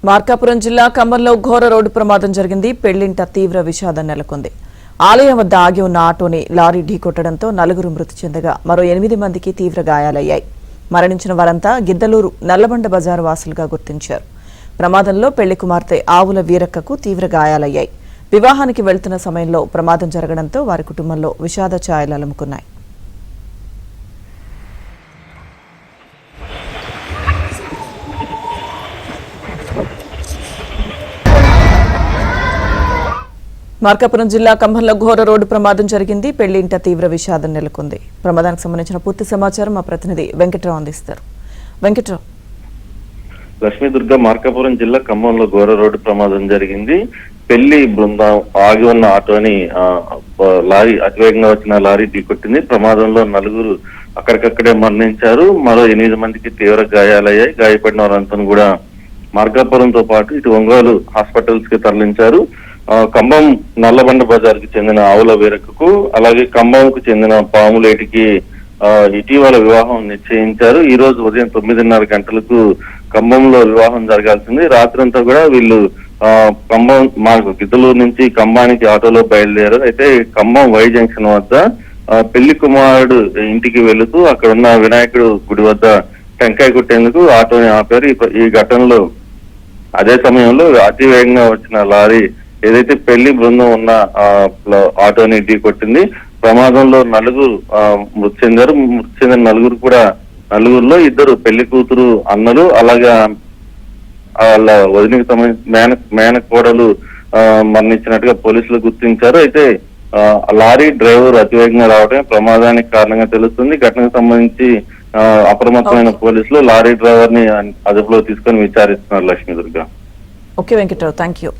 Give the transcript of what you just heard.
మార్కాపురం జిల్లా ఖమ్మంలో ఘోర రోడ్డు ప్రమాదం జరిగింది. పెళ్లింట తీవ్ర విషాదం నెలకొంది. ఆలయం వద్ద ఆగి ఉన్న ఆటోని లారీ ఢీకొట్టడంతో 4 మృతి చెందగా మరో 8 మందికి తీవ్ర గాయాలయ్యాయి. మరణించిన వారంతా గిద్దలూరు నల్లబండ బజారు వాసులుగా గుర్తించారు. ప్రమాదంలో పెళ్లి కుమార్తె ఆవుల వీరక్కకు తీవ్ర గాయాలయ్యాయి. వివాహానికి వెళ్తున్న సమయంలో ప్రమాదం జరగడంతో వారి కుటుంబంలో విషాద ఛాయలు అలుముకున్నాయి. మార్కాపురం జిల్లా ఖమ్మంలో ఘోర రోడ్డు ప్రమాదం జరిగింది. పెళ్లింట తీవ్ర విషాదం నెలకొంది. ప్రమాదానికి సంబంధించిన పూర్తి సమాచారం మా ప్రతినిధి వెంకట్రావు అందిస్తారు. వెంకట్రావు. లక్ష్మీదుర్గ మార్కాపురం జిల్లా ఖమ్మంలో ఘోర రోడ్డు ప్రమాదం జరిగింది. పెళ్లి బృందం ఆగి ఉన్న ఆటోని లారీ అతివేగంగా వచ్చిన లారీ ఢీకొట్టింది. ప్రమాదంలో 4 అక్కడికక్కడే మరణించారు. మరో 8 మందికి తీవ్ర గాయాలయ్యాయి. గాయపడిన వారంతా కూడా మార్కాపురంతో పాటు ఇటు ఒంగోలు హాస్పిటల్స్ కి తరలించారు. ఖమ్మం నల్లబండ బజార్ కి చెందిన ఆవుల వీరక్కకు, అలాగే ఖమ్మంకు చెందిన పాములేటికి ఇటీవల వివాహం నిశ్చయించారు. ఈ రోజు ఉదయం 9:30 గంటలకు ఖమ్మంలో వివాహం జరగాల్సింది. రాత్రంతా కూడా వీళ్ళు ఖమ్మం గిద్దలూరు నుంచి ఖమ్మానికి ఆటోలో బయలుదేరారు. అయితే ఖమ్మం వై జంక్షన్ వద్ద పెళ్లి కుమారుడు ఇంటికి వెళుతూ అక్కడ ఉన్న వినాయకుడు గుడి వద్ద టెంకాయ కొట్టేందుకు ఆటోని ఆపారు. ఈ ఘటనలో అదే సమయంలో అతి వేగంగా వచ్చిన లారీ ఏదైతే పెళ్లి బృందం ఉన్న ఆటోని ఢీకొట్టింది. ప్రమాదంలో 4 మృతి చెందారు. మృతి చెందిన 4 2 పెళ్లి కూతురు అన్నలు, అలాగే వాళ్ళ వదినకి సంబంధించిన మేనకోడలు మరణించినట్టుగా పోలీసులు గుర్తించారు. అయితే లారీ డ్రైవర్ అతివేగంగా రావడమే ప్రమాదానికి కారణంగా తెలుస్తుంది. ఘటనకు సంబంధించి అప్రమత్తమైన పోలీసులు లారీ డ్రైవర్ ని అదుపులో తీసుకొని విచారిస్తున్నారు. Lakshmi Durga. Okay Venkatrao, thank you.